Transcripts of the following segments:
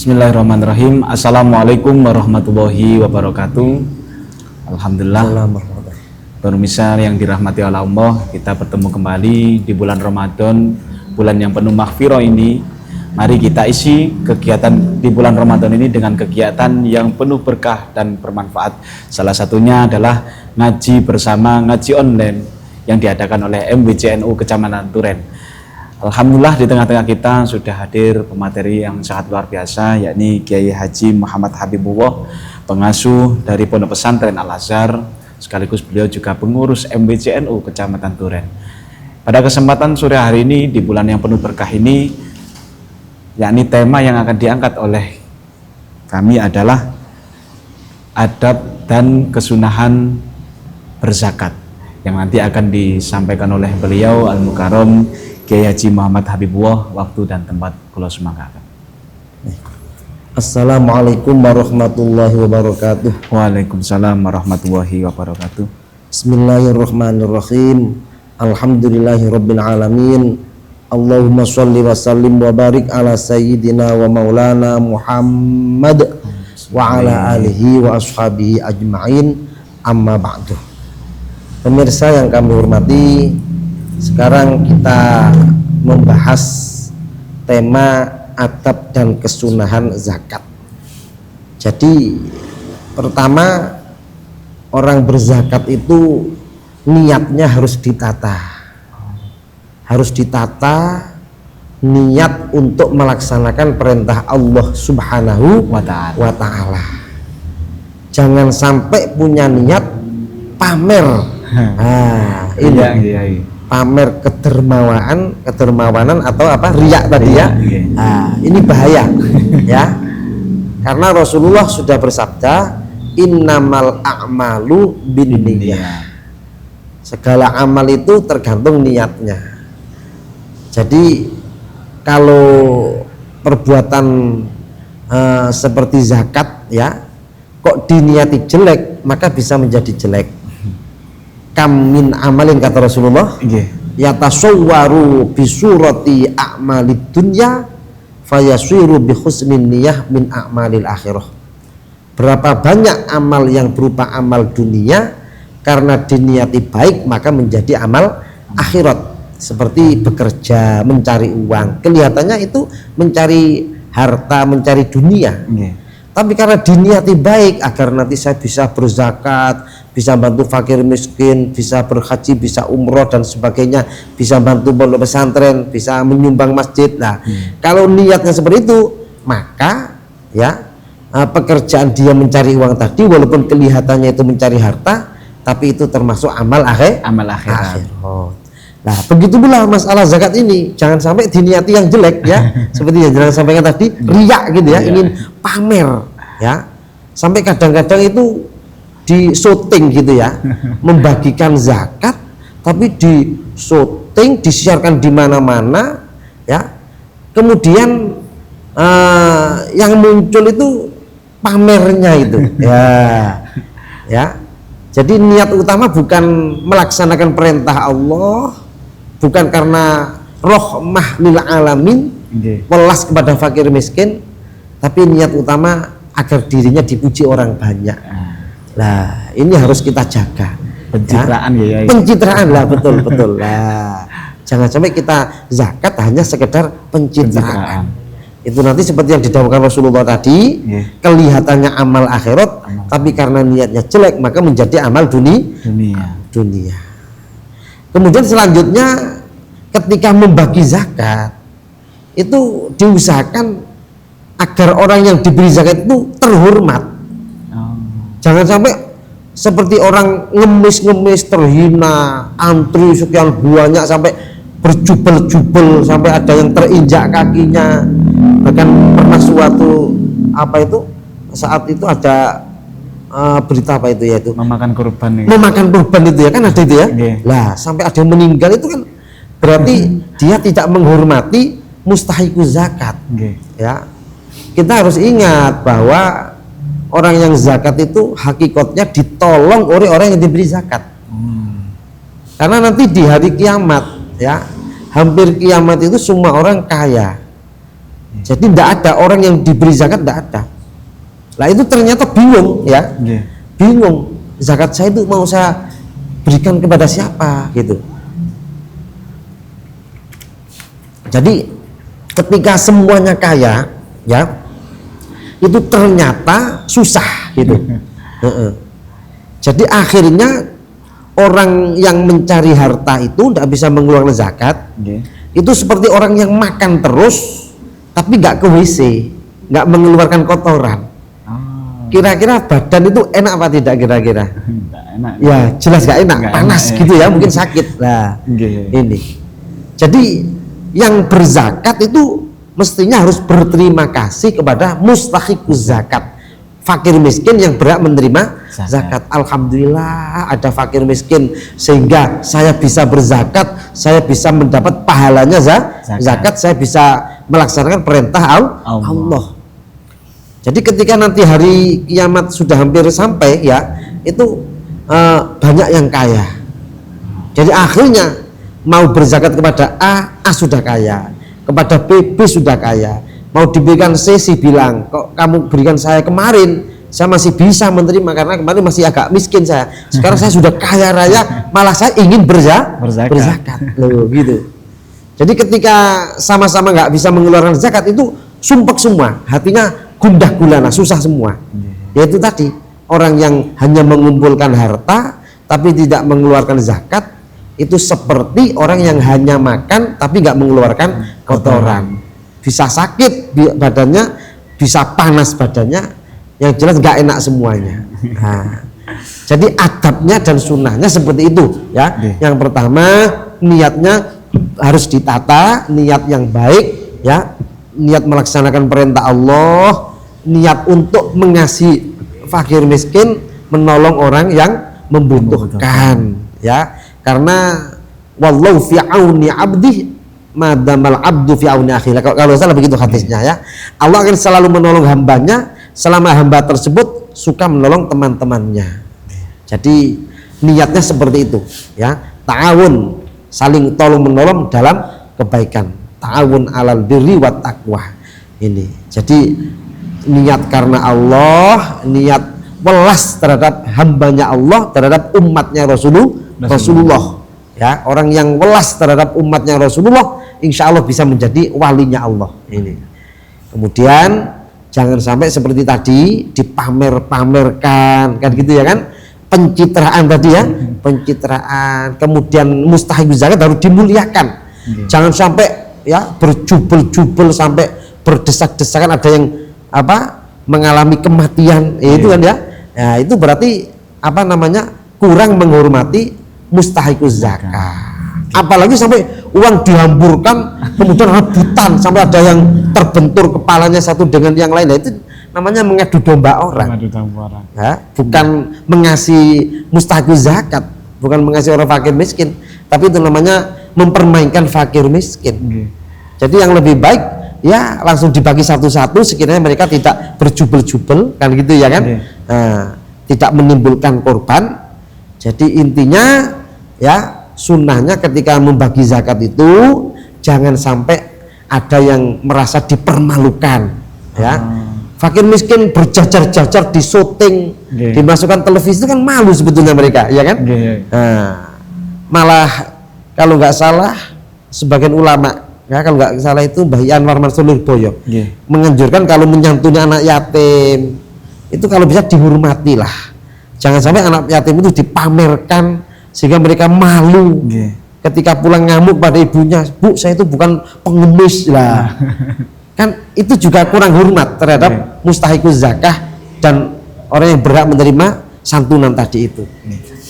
Bismillahirrahmanirrahim. Assalamualaikum warahmatullahi wabarakatuh. Alhamdulillah. Pemirsa yang dirahmati oleh Allah, kita bertemu kembali di bulan Ramadan, bulan yang penuh maghfirah ini. Mari kita isi kegiatan di bulan Ramadan ini dengan kegiatan yang penuh berkah dan bermanfaat. Salah satunya adalah ngaji bersama, ngaji online yang diadakan oleh MWCNU Kecamatan Turen. Alhamdulillah di tengah-tengah kita sudah hadir pemateri yang sangat luar biasa, yakni Kiai Haji Muhammad Habibullah, pengasuh dari Pondok Pesantren Al-Azhar, sekaligus beliau juga pengurus MWCNU Kecamatan Turen. Pada kesempatan sore hari ini di bulan yang penuh berkah ini, yakni tema yang akan diangkat oleh kami adalah adab dan kesunahan berzakat, yang nanti akan disampaikan oleh beliau Al-Mukarram Kiai Haji Muhammad Habibullah. Waktu dan tempat kula sumanggaken. Assalamualaikum warahmatullahi wabarakatuh. Waalaikumsalam warahmatullahi wabarakatuh. Bismillahirrahmanirrahim. Alhamdulillahirabbil alamin. Allahumma shalli wa sallim wa barik ala sayyidina wa maulana Muhammad wa ala alihi wa ashabihi ajma'in. Amma ba'du. Pemirsa yang kami hormati, sekarang kita membahas tema adab dan kesunahan zakat. Jadi pertama, orang berzakat itu niatnya harus ditata. Harus ditata niat untuk melaksanakan perintah Allah Subhanahu wa ta'ala. Jangan sampai punya niat pamer. Nah, ini pamer kedermawanan atau apa, riak tadi ya. Nah, ini bahaya ya, karena Rasulullah sudah bersabda, innamal a'malu binniyah, segala amal itu tergantung niatnya. Jadi kalau perbuatan seperti zakat ya, kok diniati jelek, maka bisa menjadi jelek. Kam min amalin, kata Rasulullah, yatasawwaru bisurati a'malid dunya fayasiru bi husnin niyah min a'malil akhirah. Berapa banyak amal yang berupa amal dunia, karena diniati baik maka menjadi amal akhirat. Seperti bekerja, mencari uang, kelihatannya itu mencari harta, mencari dunia. Tapi karena diniati baik, agar nanti saya bisa berzakat, bisa bantu fakir miskin, bisa berhaji, bisa umroh dan sebagainya, bisa bantu pondok pesantren, bisa menyumbang masjid. Nah, kalau niatnya seperti itu, maka ya pekerjaan dia mencari uang tadi, walaupun kelihatannya itu mencari harta, tapi itu termasuk amal akhirat. Nah, begitu pula masalah zakat ini, jangan sampai diniati yang jelek ya, seperti yang jangan sampaikan tadi, riak gitu ya, ingin pamer ya, sampai kadang-kadang itu di syuting gitu ya, membagikan zakat, tapi di syuting, disiarkan di mana-mana ya, kemudian yang muncul itu pamernya itu ya. Jadi niat utama bukan melaksanakan perintah Allah, bukan karena rahmah lil alamin, welas kepada fakir miskin, tapi niat utama agar dirinya dipuji orang banyak. Nah, ini harus kita jaga. Pencitraan ya. Pencitraan lah, betul lah. Jangan sampai kita zakat hanya sekedar pencitraan. Itu nanti seperti yang didhawuhkan Rasulullah tadi, kelihatannya amal akhirat, tapi karena niatnya jelek maka menjadi amal dunia. Kemudian selanjutnya, ketika membagi zakat itu diusahakan agar orang yang diberi zakat itu terhormat. Jangan sampai seperti orang ngemis terhina, antri sekian banyak sampai berjubel-jubel, sampai ada yang terinjak kakinya. Bahkan pernah suatu saat itu ada berita apa itu, yaitu memakan kurban itu ya, kan ada itu ya. Lah, sampai ada yang meninggal, itu kan berarti dia tidak menghormati mustahiku zakat. Ya, kita harus ingat bahwa orang yang zakat itu hakikatnya ditolong oleh orang yang diberi zakat. Karena nanti di hari kiamat ya, hampir kiamat itu semua orang kaya, Jadi tidak ada orang yang diberi zakat, tidak ada. Nah itu ternyata bingung ya, bingung zakat saya itu mau saya berikan kepada siapa gitu. Jadi ketika semuanya kaya ya, itu ternyata susah gitu. Jadi akhirnya orang yang mencari harta itu tidak bisa mengeluarkan zakat. Itu seperti orang yang makan terus tapi nggak ke WC, nggak mengeluarkan kotoran. Kira-kira badan itu enak apa tidak kira-kira? Enak. Ya jelas nggak enak, panas enak, gitu ya, mungkin sakit. Nah ini. Jadi yang berzakat itu mestinya harus berterima kasih kepada mustahiquz zakat, fakir miskin yang berhak menerima zakat. Alhamdulillah ada fakir miskin sehingga saya bisa berzakat, saya bisa mendapat pahalanya zakat, saya bisa melaksanakan perintah Allah. Jadi ketika nanti hari kiamat sudah hampir sampai ya, itu banyak yang kaya. Jadi akhirnya mau berzakat kepada A sudah kaya, kepada B sudah kaya, mau diberikan C bilang kok kamu berikan saya kemarin, saya masih bisa menerima karena kemarin masih agak miskin saya, sekarang saya sudah kaya raya, malah saya ingin berzakat. Loh gitu. Jadi ketika sama-sama nggak bisa mengeluarkan zakat itu sumpek semua, hatinya gundah gulana, susah semua. Yaitu tadi orang yang hanya mengumpulkan harta tapi tidak mengeluarkan zakat, itu seperti orang yang hanya makan tapi nggak mengeluarkan kotoran. Bisa sakit badannya, bisa panas badannya, yang jelas nggak enak semuanya. Nah, jadi adabnya dan sunnahnya seperti itu ya. Yang pertama niatnya harus ditata, niat yang baik ya, niat melaksanakan perintah Allah, niat untuk mengasihi fakir miskin, menolong orang yang membutuhkan ya, karena wallahu fi auni abdi madamal abdu fi auni akhihi. Kalau salah begitu hadisnya ya, Allah akan selalu menolong hambanya selama hamba tersebut suka menolong teman-temannya. Jadi niatnya seperti itu ya, ta'awun, saling tolong menolong dalam kebaikan, ta'awun alal birri wat taqwa. Ini jadi niat karena Allah, niat welas terhadap hambanya Allah, terhadap umatnya Rasulullah ya. Orang yang welas terhadap umatnya Rasulullah insya Allah bisa menjadi walinya Allah. Ini kemudian jangan sampai seperti tadi dipamer-pamerkan kan gitu ya kan, pencitraan tadi ya, pencitraan. Kemudian mustahiquz zakat harus dimuliakan. Jangan sampai ya berjubel-jubel sampai berdesak-desakan, ada yang mengalami kematian itu kan ya. Nah, itu berarti kurang menghormati mustahiquz zakat. Apalagi sampai uang dihamburkan kemudian rebutan sampai ada yang terbentur kepalanya satu dengan yang lain. Nah, itu namanya mengadu domba orang. Ya, bukan mengasihi mustahiquz zakat, bukan mengasihi orang fakir miskin, tapi itu namanya mempermainkan fakir miskin. Jadi yang lebih baik ya langsung dibagi satu-satu sekiranya mereka tidak berjubel-jubel kan gitu ya kan. Nah, tidak menimbulkan korban. Jadi intinya ya sunnahnya ketika membagi zakat itu jangan sampai ada yang merasa dipermalukan ya. Fakir miskin berjajar-jajar di syuting, dimasukkan televisi itu kan malu sebetulnya mereka ya kan. Nah, malah kalau nggak salah sebagian ulama ya, kalau nggak salah itu Mbah Anwar Mansur Lirboyo menganjurkan kalau menyantuni anak yatim itu kalau bisa dihormati lah, jangan sampai anak yatim itu dipamerkan sehingga mereka malu ketika pulang ngamuk pada ibunya, Bu saya itu bukan pengemis lah. Kan itu juga kurang hormat terhadap mustahiquz zakah dan orang yang berhak menerima santunan tadi itu.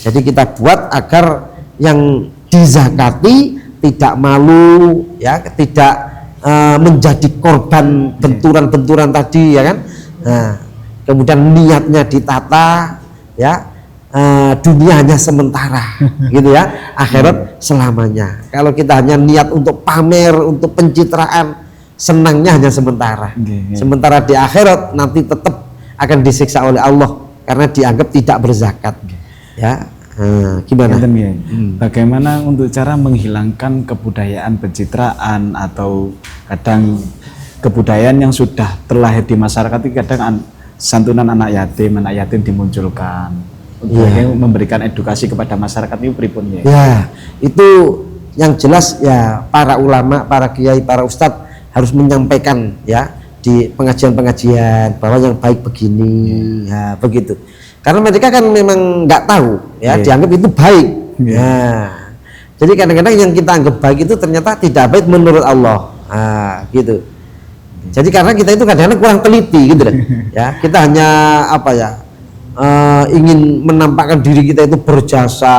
Jadi kita buat agar yang dizakati tidak malu ya, tidak menjadi korban benturan-benturan tadi ya kan. Nah, kemudian niatnya ditata ya, dunia hanya sementara gitu ya, akhirat selamanya. Kalau kita hanya niat untuk pamer, untuk pencitraan, senangnya hanya sementara. Sementara di akhirat nanti tetap akan disiksa oleh Allah karena dianggap tidak berzakat. Ya, gimana? Bagaimana untuk cara menghilangkan kebudayaan pencitraan atau kadang kebudayaan yang sudah terlahir di masyarakat itu kadang santunan anak yatim dimunculkan untuk memberikan edukasi kepada masyarakat itu pripun ya. Ya, itu yang jelas ya para ulama, para kiai, para ustadz harus menyampaikan ya di pengajian-pengajian bahwa yang baik begini, ya begitu. Karena mereka kan memang nggak tahu ya, dianggap itu baik. Ya. Jadi kadang-kadang yang kita anggap baik itu ternyata tidak baik menurut Allah. Gitu. Jadi karena kita itu kadang-kadang kurang teliti gitu kan. Ya, kita hanya apa ya? Ingin menampakkan diri kita itu berjasa,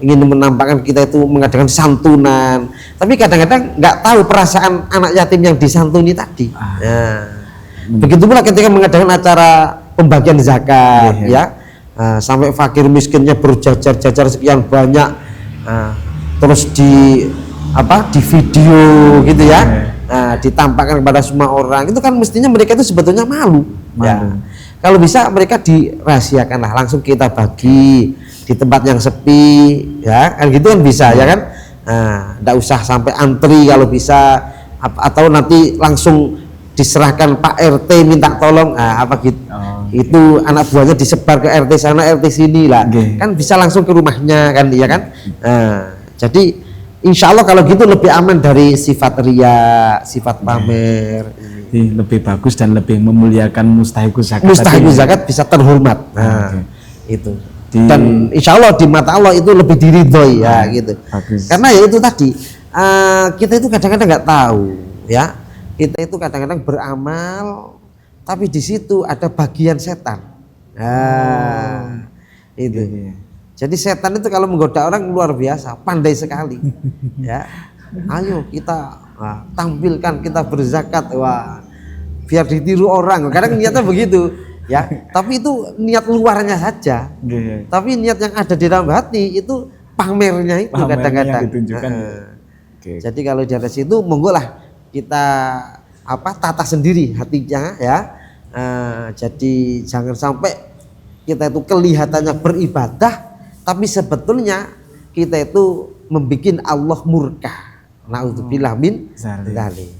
ingin menampakkan kita itu mengadakan santunan, tapi kadang-kadang nggak tahu perasaan anak yatim yang disantuni tadi. Begitu pula ketika mengadakan acara pembagian zakat, ya, sampai fakir miskinnya berjajar-jajar sekian banyak, terus di video gitu ya, ditampakkan kepada semua orang, itu kan mestinya mereka itu sebetulnya malu. Ya. Kalau bisa mereka dirahasiakan lah, langsung kita bagi di tempat yang sepi, ya kan gitu kan bisa ya kan, nggak usah sampai antri kalau bisa, atau nanti langsung diserahkan Pak RT minta tolong, gitu. Itu anak buahnya disebar ke RT sana RT sini lah, kan bisa langsung ke rumahnya kan, ya kan. Jadi insya Allah kalau gitu lebih aman dari sifat ria, sifat pamer. Lebih bagus dan lebih memuliakan mustahikus zakat. Mustahikus zakat bisa terhormat. Itu. Dan insya Allah di mata Allah itu lebih diridhoi ya gitu. Bagus. Karena ya itu tadi kita itu kadang-kadang nggak tahu ya. Kita itu kadang-kadang beramal tapi di situ ada bagian setan. Itu. Jadi setan itu kalau menggoda orang luar biasa, pandai sekali. Ya. Ayo kita tampilkan kita berzakat, biar ditiru orang. Kadang niatnya begitu, ya. Tapi itu niat luarnya saja. Tapi niat yang ada di dalam hati itu pamernya itu kadang-kadang. Jadi kalau dari situ monggolah kita tata sendiri hatinya ya. Jadi jangan sampai kita itu kelihatannya beribadah, tapi sebetulnya kita itu membuat Allah murka. Na'udzubillah min dzalik.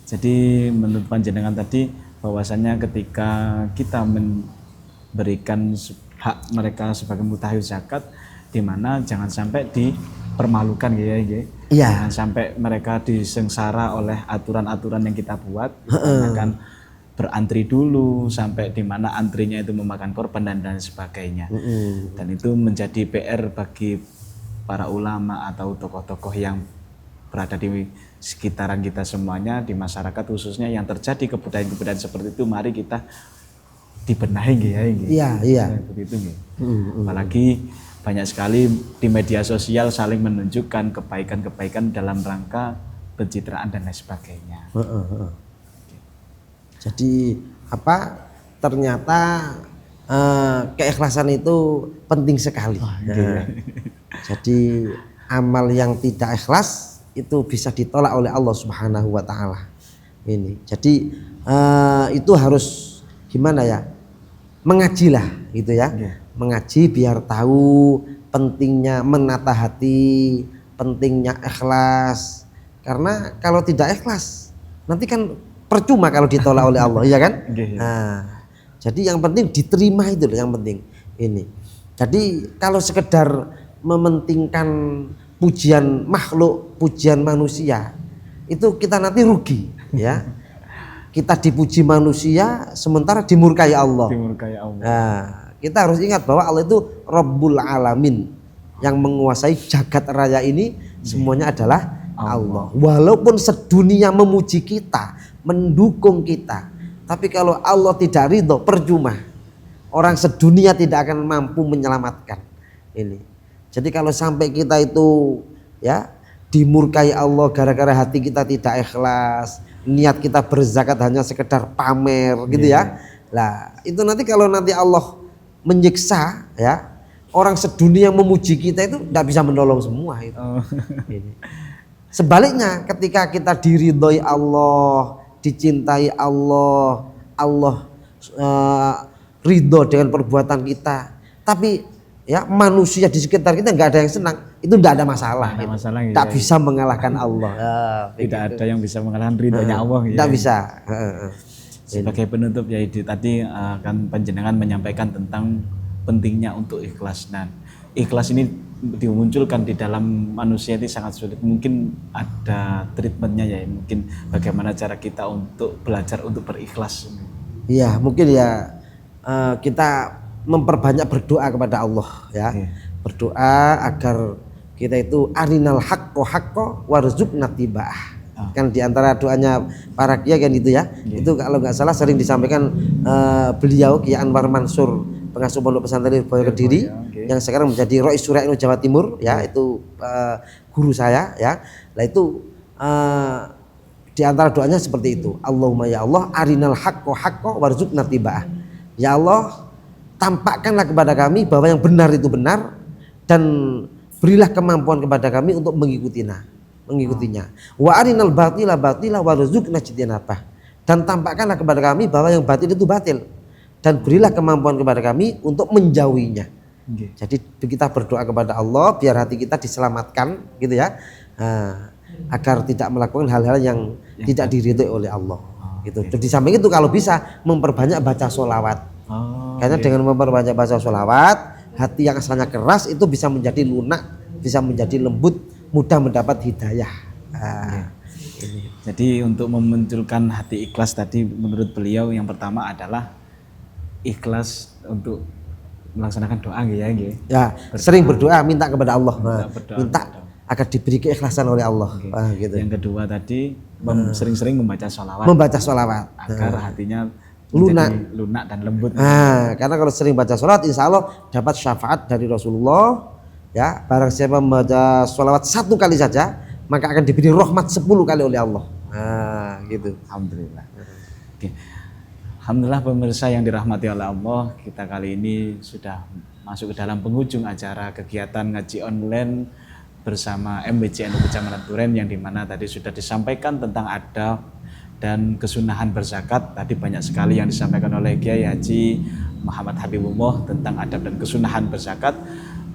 Jadi menurut panjenengan tadi bahwasannya ketika kita memberikan hak mereka sebagai mutahiyyuz zakat, di mana jangan sampai dipermalukan ya. Jangan sampai mereka disengsara oleh aturan-aturan yang kita buat, akan berantri dulu sampai di mana antrinya itu memakan korban dan sebagainya. Dan itu menjadi PR bagi para ulama atau tokoh-tokoh yang berada di sekitaran kita semuanya, di masyarakat khususnya yang terjadi kebudayaan-kebudayaan seperti itu, mari kita dibenahi ya. Iya. Begitu Apalagi banyak sekali di media sosial saling menunjukkan kebaikan-kebaikan dalam rangka pencitraan dan lain sebagainya. Jadi ternyata keikhlasan itu penting sekali. Jadi amal yang tidak ikhlas itu bisa ditolak oleh Allah Subhanahu wa taala. Ini. Jadi itu harus gimana ya? Mengajilah gitu ya. Mengaji biar tahu pentingnya menata hati, pentingnya ikhlas. Karena kalau tidak ikhlas nanti kan percuma kalau ditolak oleh Allah, ya kan? Jadi yang penting diterima itu yang penting ini. Jadi kalau sekedar mementingkan pujian makhluk, pujian manusia, itu kita nanti rugi, ya. Kita dipuji manusia sementara dimurkai Allah. Kita harus ingat bahwa Allah itu Rabbul Alamin, yang menguasai jagat raya ini semuanya adalah Allah. Walaupun sedunia memuji kita, mendukung kita, tapi kalau Allah tidak ridho, percuma. Orang sedunia tidak akan mampu menyelamatkan ini. Jadi kalau sampai kita itu ya dimurkai Allah gara-gara hati kita tidak ikhlas, niat kita berzakat hanya sekedar pamer gitu ya. Lah, itu nanti kalau nanti Allah menyiksa ya, orang sedunia memuji kita itu tidak bisa menolong semua itu. Ini. Sebaliknya ketika kita diridhoi Allah, dicintai Allah ridho dengan perbuatan kita, tapi ya manusia di sekitar kita nggak ada yang senang, itu tidak ada masalah. Nggak ada gitu. masalah gitu Tak ya. bisa mengalahkan Allah. Tidak ada yang bisa mengalahkan ridhonya Allah gitu. Tidak ya. bisa. Sebagai penutup ya itu tadi akan panjenengan menyampaikan tentang pentingnya untuk ikhlas. Nah, ikhlas ini dimunculkan di dalam manusia itu sangat sulit. Mungkin ada treatmentnya ya, mungkin bagaimana cara kita untuk belajar untuk berikhlas. Iya, mungkin ya kita memperbanyak berdoa kepada Allah ya. Oke. Berdoa agar kita itu arinal haqqo warzuqna tibaah. Kan di antara doanya para kiai kan itu ya. Itu kalau nggak salah sering disampaikan beliau Kiai Anwar Mansur, pengasuh Pondok Pesantren Boyo Kediri yang sekarang menjadi Rois Surya Jawa Timur ya, itu guru saya ya. Nah itu di antara doanya seperti itu. Allahumma ya Allah arinal haqqo warzuqna tibaah. Ya Allah, tampakkanlah kepada kami bahwa yang benar itu benar dan berilah kemampuan kepada kami untuk mengikutinya. Wa arinal batila warzuqna ijtinabah. Dan tampakkanlah kepada kami bahwa yang batil itu batil dan berilah kemampuan kepada kami untuk menjauhinya. Jadi kita berdoa kepada Allah biar hati kita diselamatkan gitu ya. Agar tidak melakukan hal-hal yang tidak diridhoi oleh Allah. Gitu. Terus di samping itu kalau bisa memperbanyak baca sholawat. Karena dengan memperbanyak baca sholawat, hati yang asalnya keras itu bisa menjadi lunak, bisa menjadi lembut, mudah mendapat hidayah. Jadi untuk memunculkan hati ikhlas tadi menurut beliau yang pertama adalah ikhlas untuk melaksanakan doa ya. Sering berdoa, minta kepada Allah, minta agar diberi keikhlasan oleh Allah. Gitu. Yang kedua tadi sering-sering membaca sholawat. Agar hatinya lunak dan lembut. Karena kalau sering baca sholawat, insya Allah dapat syafaat dari Rasulullah. Ya, barang siapa membaca sholawat 1 kali saja, maka akan diberi rahmat 10 kali oleh Allah. Gitu. Alhamdulillah. Oke. Alhamdulillah pemirsa yang dirahmati oleh Allah, kita kali ini sudah masuk ke dalam penghujung acara kegiatan ngaji online bersama MBCNU Kecamatan Duren, yang dimana tadi sudah disampaikan tentang adab dan kesunahan berzakat. Tadi banyak sekali yang disampaikan oleh Kiai Haji Muhammad Habibullah tentang adab dan kesunahan berzakat.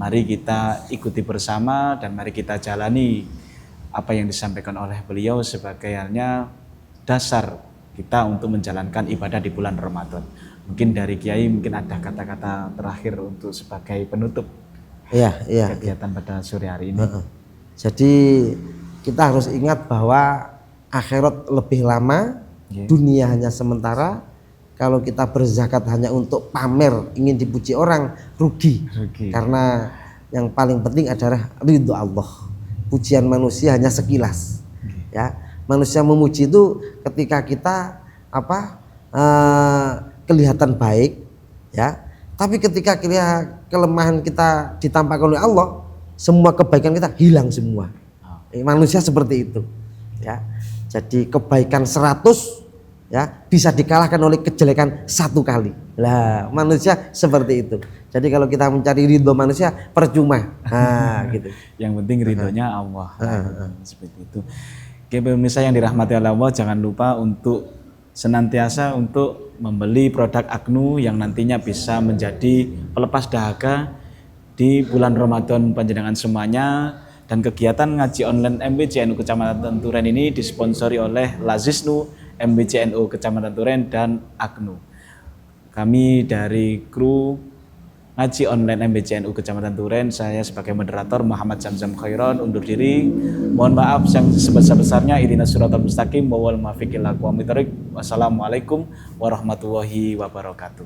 Mari kita ikuti bersama dan mari kita jalani apa yang disampaikan oleh beliau sebagai halnya dasar kita untuk menjalankan ibadah di bulan Ramadan. Mungkin dari Kiai mungkin ada kata-kata terakhir untuk sebagai penutup kegiatan pada sore hari ini. Jadi kita harus ingat bahwa akhirat lebih lama, dunia hanya sementara. Kalau kita berzakat hanya untuk pamer, ingin dipuji orang, rugi. Karena yang paling penting adalah ridho Allah. Pujian manusia hanya sekilas. Ya, manusia memuji itu ketika kita kelihatan baik, ya. Tapi ketika kelemahan kita ditampakkan oleh Allah, semua kebaikan kita hilang semua. Manusia seperti itu. Ya. Jadi kebaikan 100 ya bisa dikalahkan oleh kejelekan 1 kali. Lah, manusia seperti itu. Jadi kalau kita mencari ridho manusia percuma. Gitu. Yang penting ridhonya Allah. Seperti itu. Oke, pemirsa yang dirahmati Allah, jangan lupa untuk senantiasa untuk membeli produk Agnu yang nantinya bisa menjadi pelepas dahaga di bulan Ramadan panjenengan semuanya. Dan kegiatan ngaji online MBCNU Kecamatan Duren ini disponsori oleh Lazisnu, MBCNU Kecamatan Duren, dan Agnu. Kami dari kru ngaji online MBCNU Kecamatan Duren, saya sebagai moderator Muhammad Zamzam Khairon undur diri. Mohon maaf yang sebesar-besarnya. Ihdinas siratal mustaqim wal muwaffiq ila aqwamit thoriq. Wassalamualaikum warahmatullahi wabarakatuh.